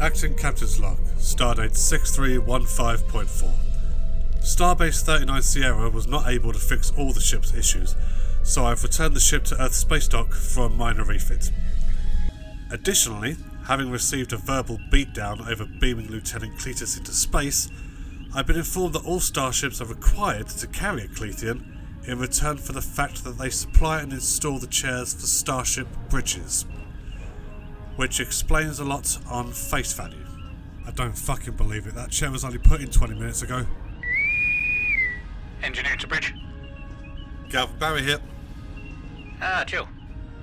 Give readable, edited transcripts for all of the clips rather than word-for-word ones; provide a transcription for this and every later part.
Acting Captain's Log, Stardate 6315.4. Starbase 39 Sierra was not able to fix all the ship's issues, so I've returned the ship to Earth space dock for a minor refit. Additionally, having received a verbal beatdown over beaming Lieutenant Cletus into space, I've been informed that all starships are required to carry a Clethian in return for the fact that they supply and install the chairs for starship bridges. Which explains a lot on face value. I don't fucking believe it, that chair was only put in 20 minutes ago. Engineer to bridge. Galvin-Barrie here. Ah, Jill.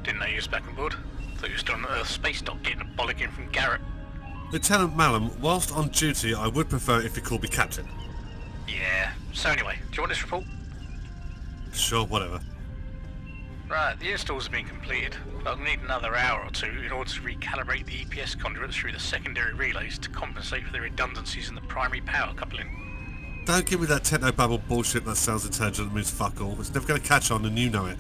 Didn't know you was back on board. Thought you were still on the Earth space dock getting a bollocking from Garrett. Lieutenant Malum, whilst on duty, I would prefer if you called me Captain. Yeah. So anyway, do you want this report? Sure, whatever. Right, the installs have been completed, but I'll need another hour or two in order to recalibrate the EPS conduits through the secondary relays to compensate for the redundancies in the primary power coupling. Don't give me that techno-babble bullshit that sounds intelligent and means fuck all. It's never going to catch on and you know it.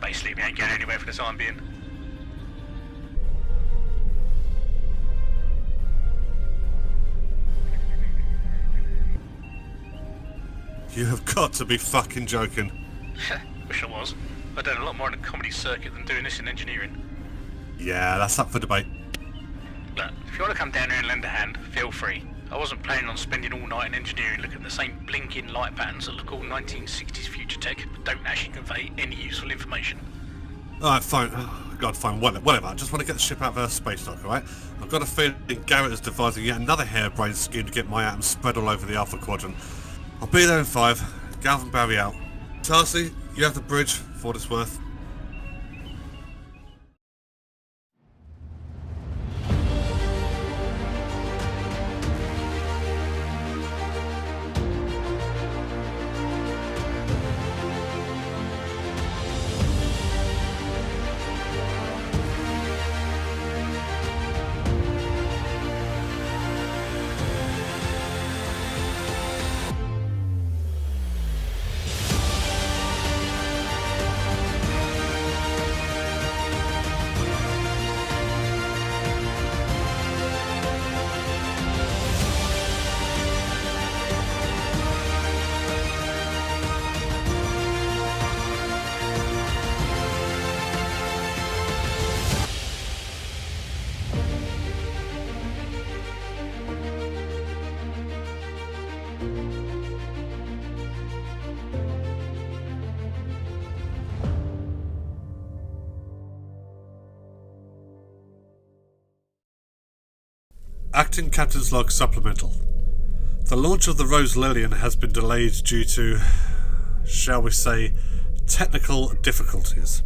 Basically, we ain't going anywhere for the time being. You have got to be fucking joking. Wish I was. I've done a lot more in the comedy circuit than doing this in engineering. Yeah, that's up for debate. Look, if you want to come down here and lend a hand, feel free. I wasn't planning on spending all night in engineering looking at the same blinking light patterns that look all 1960s future tech, but don't actually convey any useful information. Alright, fine. Oh, God, fine. Whatever. I just want to get the ship out of Earth space dock, alright? I've got a feeling Garrett is devising yet another harebrained scheme to get my atoms spread all over the Alpha Quadrant. I'll be there in 5. Galvin-Barrie out. Tarsi, you have the bridge, for what it's worth. Acting Captain's Log Supplemental. The launch of the Rose Lillian has been delayed due to, shall we say, technical difficulties.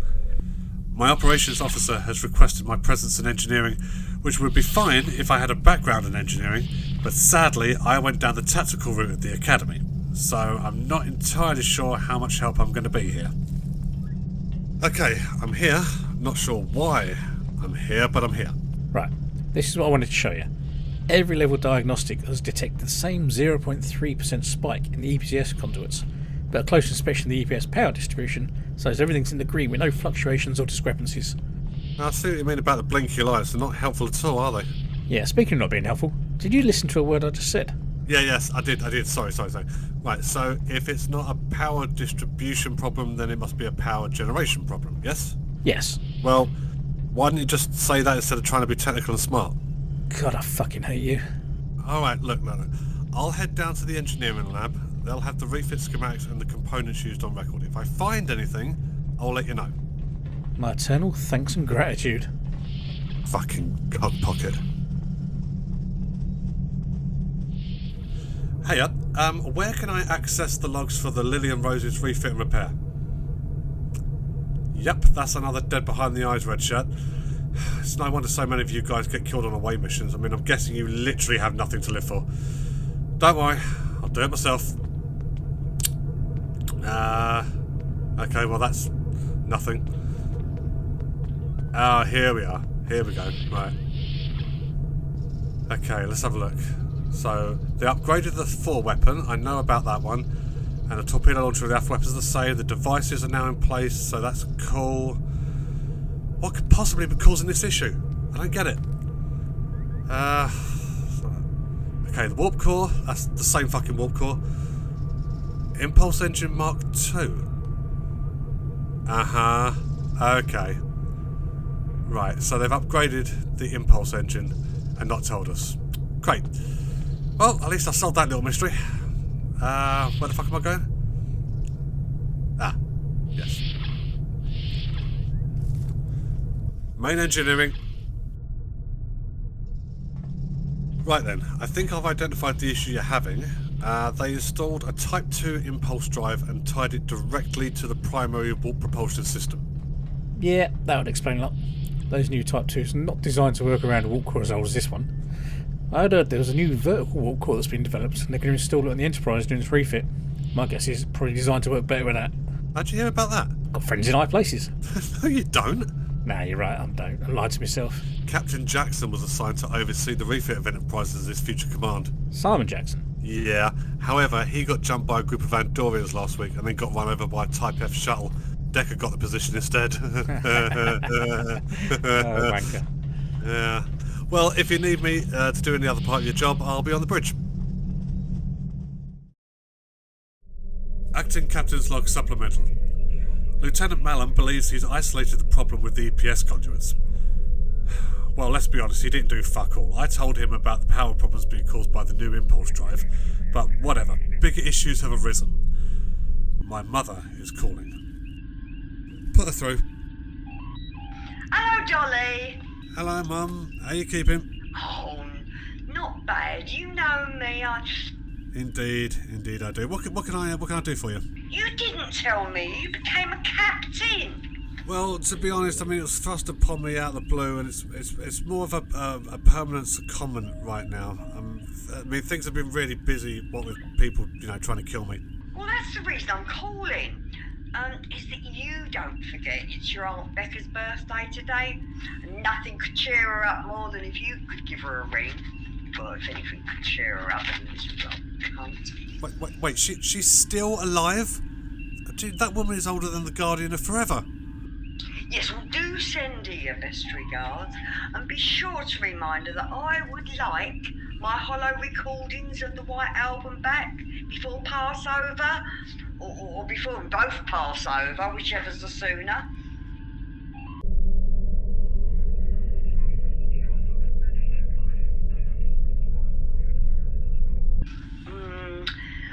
My operations officer has requested my presence in engineering, which would be fine if I had a background in engineering, but sadly I went down the tactical route at the academy, so I'm not entirely sure how much help I'm going to be here. Okay, I'm here. Not sure why I'm here, but I'm here. Right, this is what I wanted to show you. Every level diagnostic has detected the same 0.3% spike in the EPS conduits, but a close inspection of the EPS power distribution shows everything's in the green with no fluctuations or discrepancies. I see what you mean about the blinky lights. They're not helpful at all, are they? Yeah, speaking of not being helpful, did you listen to a word I just said? Yes, I did. Sorry. Right, so if it's not a power distribution problem, then it must be a power generation problem, yes? Yes. Well, why didn't you just say that instead of trying to be technical and smart? God, I fucking hate you. Alright, look. I'll head down to the engineering lab. They'll have the refit schematics and the components used on record. If I find anything, I'll let you know. My eternal thanks and gratitude. Fucking cockpocket. Hey, where can I access the logs for the Lillian Rose's refit and repair? Yep, that's another dead behind the eyes red shirt. It's no wonder so many of you guys get killed on away missions. I mean, I'm guessing you literally have nothing to live for. Don't worry, I'll do it myself. Okay, well that's nothing. Here we are. Here we go. Right. Okay, let's have a look. So, they upgraded the 4 weapon. I know about that one. And the torpedo launcher with the Alpha weapons are the same. The devices are now in place, so that's cool. What could possibly be causing this issue? I don't get it. Okay, the warp core, that's the same fucking warp core. Impulse engine Mark II. Okay. Right, so they've upgraded the impulse engine and not told us. Great. Well, at least I solved that little mystery. Where the fuck am I going? Yes. Main engineering. Right then, I think I've identified the issue you're having. They installed a Type 2 impulse drive and tied it directly to the primary warp propulsion system. Yeah, that would explain a lot. Those new Type 2s are not designed to work around a warp core as old as this one. I heard there was a new vertical warp core that's been developed and they're going to install it on the Enterprise during its refit. My guess is it's probably designed to work better with that. How'd you hear about that? Got friends in high places. No, you don't. Nah, you're right, I don't. I lied to myself. Captain Jackson was assigned to oversee the refit of Enterprise as his future command. Simon Jackson? Yeah, however, he got jumped by a group of Andorians last week and then got run over by a Type F shuttle. Decker got the position instead. Wanker. Yeah. Well, if you need me to do any other part of your job, I'll be on the bridge. Acting Captain's Log Supplemental. Lieutenant Mallam believes he's isolated the problem with the EPS conduits. Well, let's be honest, he didn't do fuck all. I told him about the power problems being caused by the new impulse drive, but whatever, bigger issues have arisen. My mother is calling. Put her through. Hello, Dolly. Hello, Mum. How you keeping? Oh, not bad. You know me. Indeed I do. What can I do for you? You didn't tell me you became a captain. Well, to be honest, I mean, it was thrust upon me out of the blue, and it's more of a permanent secondment right now. I mean, things have been really busy, what with people, trying to kill me. Well, that's the reason I'm calling. Is that you don't forget it's your Aunt Becca's birthday today, and nothing could cheer her up more than if you could give her a ring. Well, if anything could cheer her up, then this cunt. Wait, she's still alive? Gee, that woman is older than the Guardian of Forever. Yes, well, do send her your best regards, and be sure to remind her that I would like my hollow recordings of the White Album back before Passover, or before we both pass over, whichever's the sooner.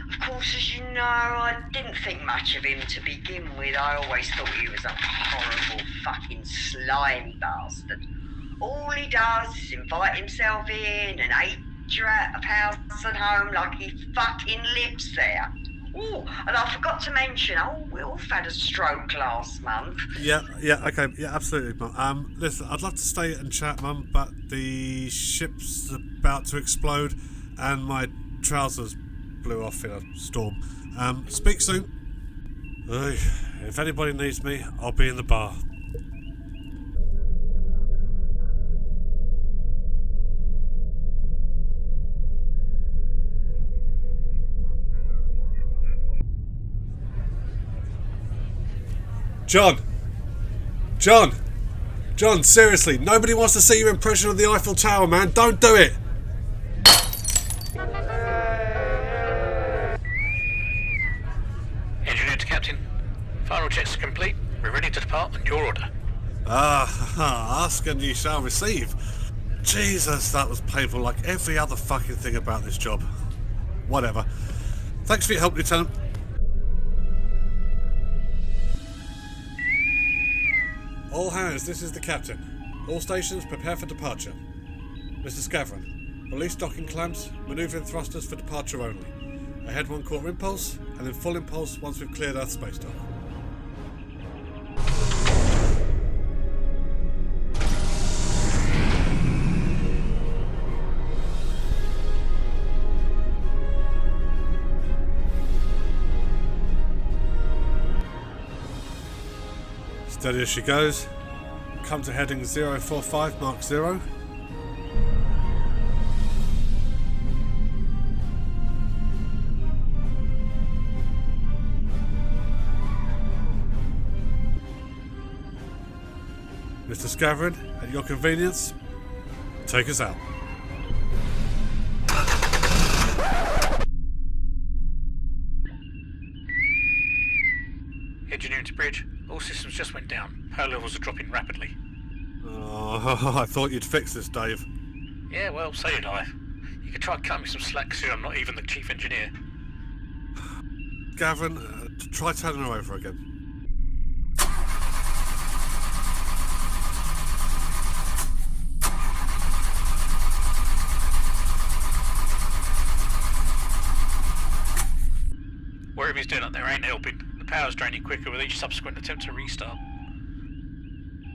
Of course, as you know, I didn't think much of him to begin with. I always thought he was a horrible fucking slime bastard. All he does is invite himself in and age you out of house and home like he fucking lives there. Oh, and I forgot to mention, Wilf had a stroke last month. Yeah, okay, yeah, absolutely, Mum. Listen, I'd love to stay and chat, Mum, but the ship's about to explode and my trousers blew off in a storm. Speak soon. If anybody needs me, I'll be in the bar. John, seriously, nobody wants to see your impression of the Eiffel Tower, man. Don't do it. Engineer to Captain. Final checks are complete. We're ready to depart on your order. Ask and you shall receive. Jesus, that was painful like every other fucking thing about this job. Whatever. Thanks for your help, Lieutenant. All hands, this is the captain. All stations, prepare for departure. Mr. Scavron, release docking clamps, manoeuvring thrusters for departure only. Ahead 1/4 impulse, and then full impulse once we've cleared Earth space dock. Steady as she goes. Come to heading 045 Mark 0. Mr. Scavron, at your convenience, take us out. All systems just went down. Power levels are dropping rapidly. Oh, I thought you'd fix this, Dave. Yeah, well, so did I. You could try and cut me some slack soon. I'm not even the chief engineer. Gavin, try turning her over again. Whatever he's doing up there ain't helping. The power's draining quicker with each subsequent attempt to restart.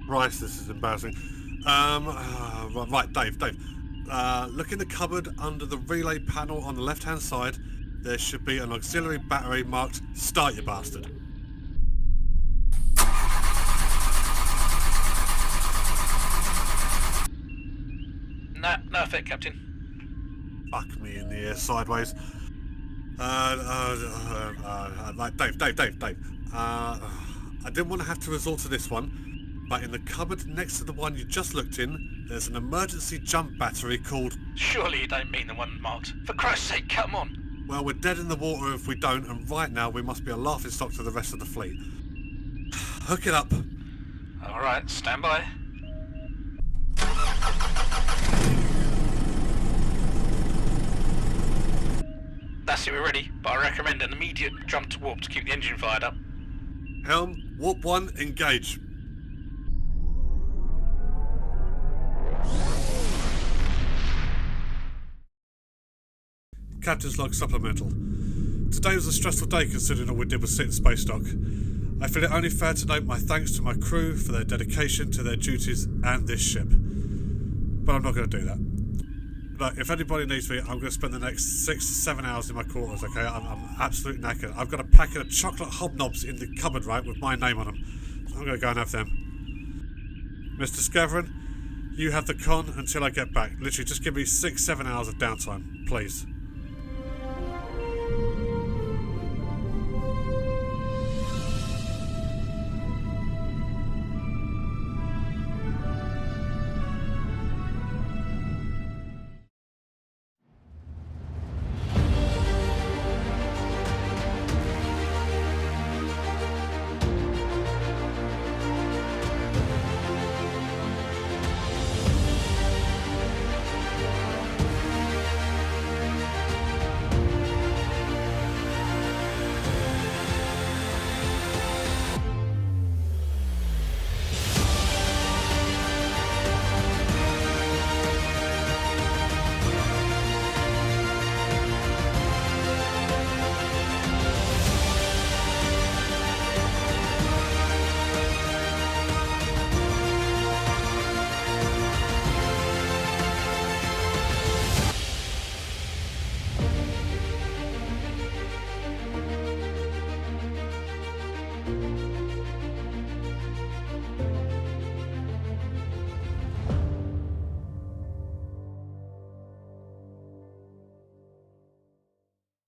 Right, this is embarrassing. Right, Dave. Look in the cupboard under the relay panel on the left-hand side. There should be an auxiliary battery marked "Start, you bastard." No effect, Captain. Fuck me in the ear sideways. Dave. I didn't want to have to resort to this one, but in the cupboard next to the one you just looked in, there's an emergency jump battery called... Surely you don't mean the one marked. For Christ's sake, come on! Well, we're dead in the water if we don't, and right now we must be a laughingstock to the rest of the fleet. Hook it up. Alright, stand by. That's it, we're ready, but I recommend an immediate jump to warp to keep the engine fired up. Helm, warp 1, engage. Captain's log supplemental. Today was a stressful day considering all we did was sit in space dock. I feel it only fair to note my thanks to my crew for their dedication to their duties and this ship. But I'm not going to do that. Look, if anybody needs me, I'm going to spend the next 6 to 7 hours in my quarters, okay? I'm absolutely knackered. I've got a packet of chocolate hobnobs in the cupboard, right, with my name on them. So I'm going to go and have them. Mr. Skevrin, you have the con until I get back. Literally, just give me 6-7 hours of downtime, please.